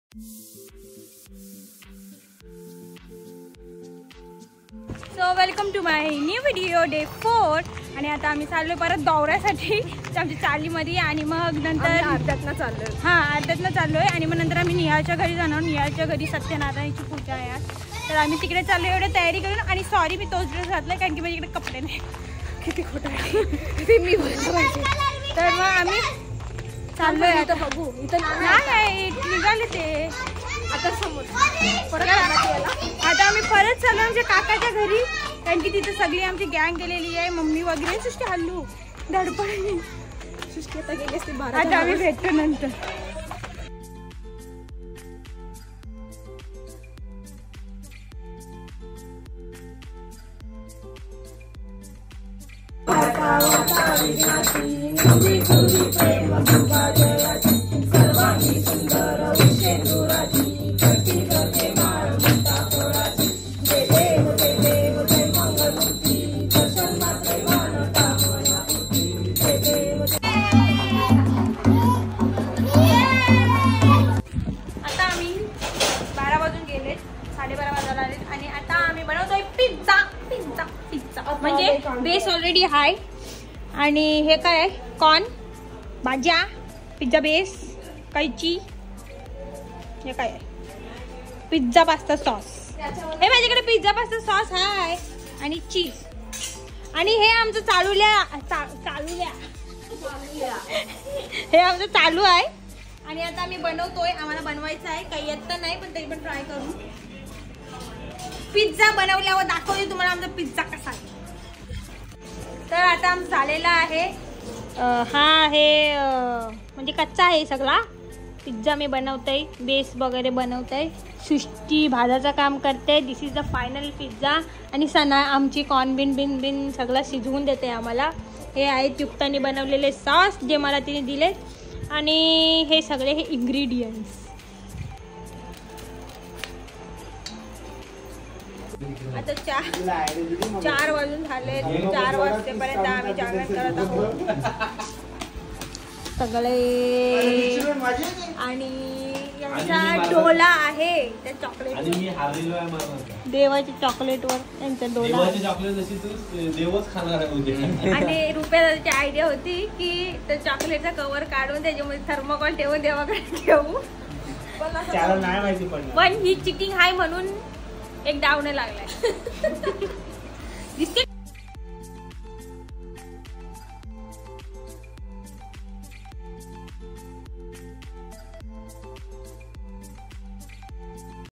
So welcome to my new video day 4. आणि आता आम्ही चाललोय परत दौऱ्यासाठी आमची चालीमध्ये आणि मग नंतर अर्ध्यातनं चाललोय. अर्ध्यातनं चाललोय आणि मग नंतर आम्ही निहाळच्या घरी जाणार. निहाळच्या घरी सत्यनारायणची पूजा आहे आज, तर आम्ही तिकडे चाललोय एवढं तयारी करून. आणि सॉरी मी तोच ड्रेस घातलाय कारण की माझ्याकडे कपडे नाही. किती खोटं आहे ते मी बोललं पाहिजे. तर मग आम्ही चाललोय आता. बघू इथं नाही निघाले ते आता समोर परत आता आम्ही परत चाललो आमच्या काकाच्या घरी कारण की तिथे सगळी आमची गँग गेलेली आहे. मम्मी वगैरे सृष्टी हल्लू धडपड सृष्टी आता गेली असते. आता आम्ही भेटतो नंतर. म्हणजे बेस ऑलरेडी हाय आणि हे काय आहे कॉर्न भाज्या पिझ्झा बेस कैची हे काय आहे पिझ्झा पास्ता सॉस. हे माझ्याकडे पिझ्झा पास्ता सॉस हाय आणि चीज आणि हे आमचं चालूल्या हे आमचं चालू आहे. आणि आता आम्ही बनवतोय. आम्हाला बनवायचं आहे काही येत तर नाही पण तरी पण ट्राय करू. पिझ्झा बनवल्यावर दाखवते तुम्हाला आमचा पिझ्झा कसा आहे. तर आता आमचं झालेला आहे. हा आहे म्हणजे कच्चा आहे सगळा पिझ्झा. मी बनवते बेस वगैरे बनवते. सृष्टी भाजाचं काम करते. दिस इज द फायनल पिझ्झा. आणि सना आमची कॉर्न बिन सगळं शिजवून देते आम्हाला. हे आहेत युक्ताने बनवलेले सॉस जे मला तिने दिले आणि हे सगळे हे इंग्रेडियंट्स. आता 4 वाजून झाले. 4 वाजतेपर्यंत आम्ही जागरण करत आहोत सगळे. आणि यांचा डोला आहे त्या चॉकलेट देवाची चॉकलेटवर त्यांचा डोला. आणि रुपयाची आयडिया होती की त्या चॉकलेटचा कव्हर काढून त्याच्यामध्ये थर्मोकॉल ठेवून देवाकडे ठेवू पण ही चिटिंग आहे म्हणून एक डावने लागलाय. दिसते